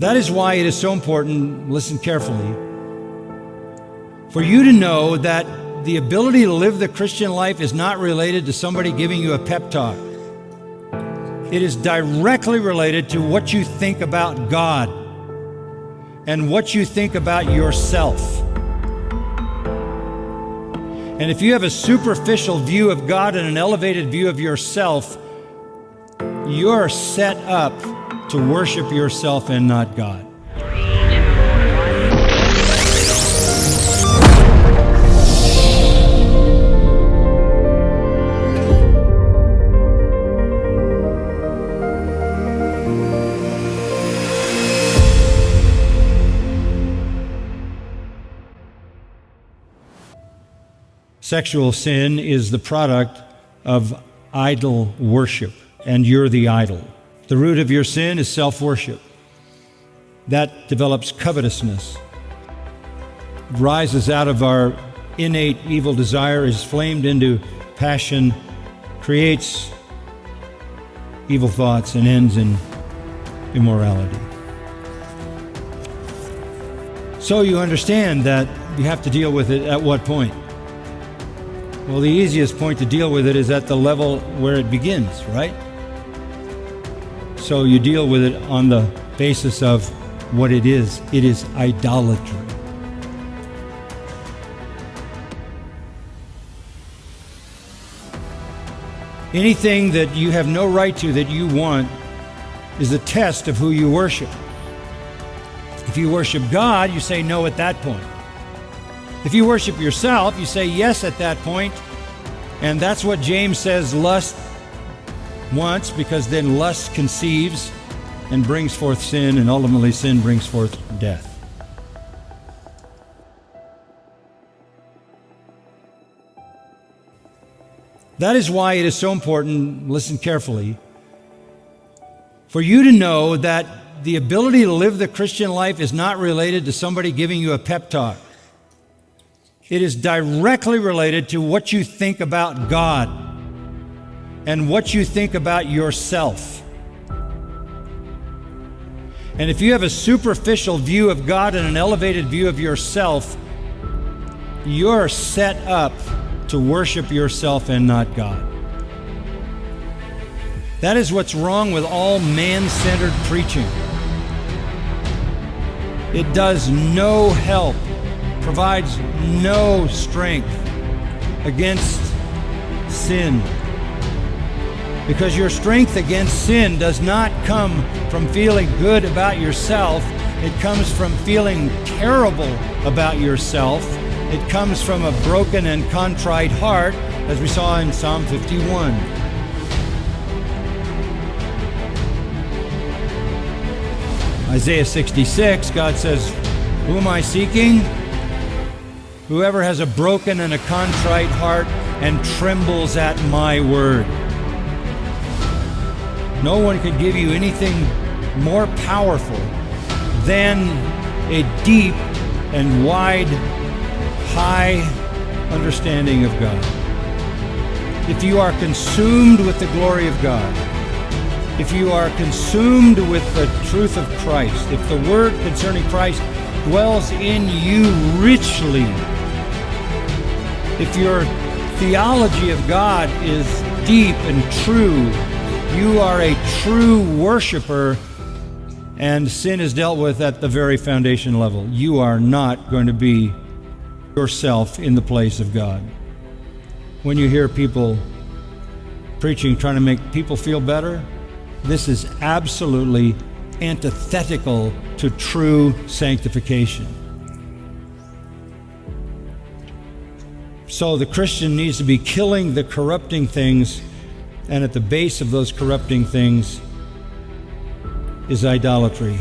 That is why it is so important, listen carefully, for you to know that the ability to live the Christian life is not related to somebody giving you a pep talk. It is directly related to what you think about God and what you think about yourself. And if you have a superficial view of God and an elevated view of yourself, you're set up to worship yourself and not God. Sexual sin is the product of idol worship, and you're the idol. The root of your sin is self-worship. That develops covetousness. It rises out of our innate evil desire, is flamed into passion, creates evil thoughts, and ends in immorality. So you understand that you have to deal with it at what point? Well, the easiest point to deal with it is at the level where it begins, right? So you deal with it on the basis of what it is. It is idolatry. Anything that you have no right to that you want is a test of who you worship. If you worship God, you say no at that point. If you worship yourself, you say yes at that point. And that's what James says lust wants, because then lust conceives and brings forth sin, and ultimately sin brings forth death. That is why it is so important, listen carefully, for you to know that the ability to live the Christian life is not related to somebody giving you a pep talk. It is directly related to what you think about God and what you think about yourself. And if you have a superficial view of God and an elevated view of yourself, you're set up to worship yourself and not God. That is what's wrong with all man-centered preaching. It does no help, provides no strength against sin. Because your strength against sin does not come from feeling good about yourself. It comes from feeling terrible about yourself. It comes from a broken and contrite heart, as we saw in Psalm 51. Isaiah 66, God says, "Who am I seeking? Whoever has a broken and a contrite heart and trembles at my word." No one could give you anything more powerful than a deep and wide, high understanding of God. If you are consumed with the glory of God, if you are consumed with the truth of Christ, if the word concerning Christ dwells in you richly, if your theology of God is deep and true, you are a true worshiper, and sin is dealt with at the very foundation level. You are not going to be yourself in the place of God. When you hear people preaching, trying to make people feel better, this is absolutely antithetical to true sanctification. So the Christian needs to be killing the corrupting things, and at the base of those corrupting things is idolatry.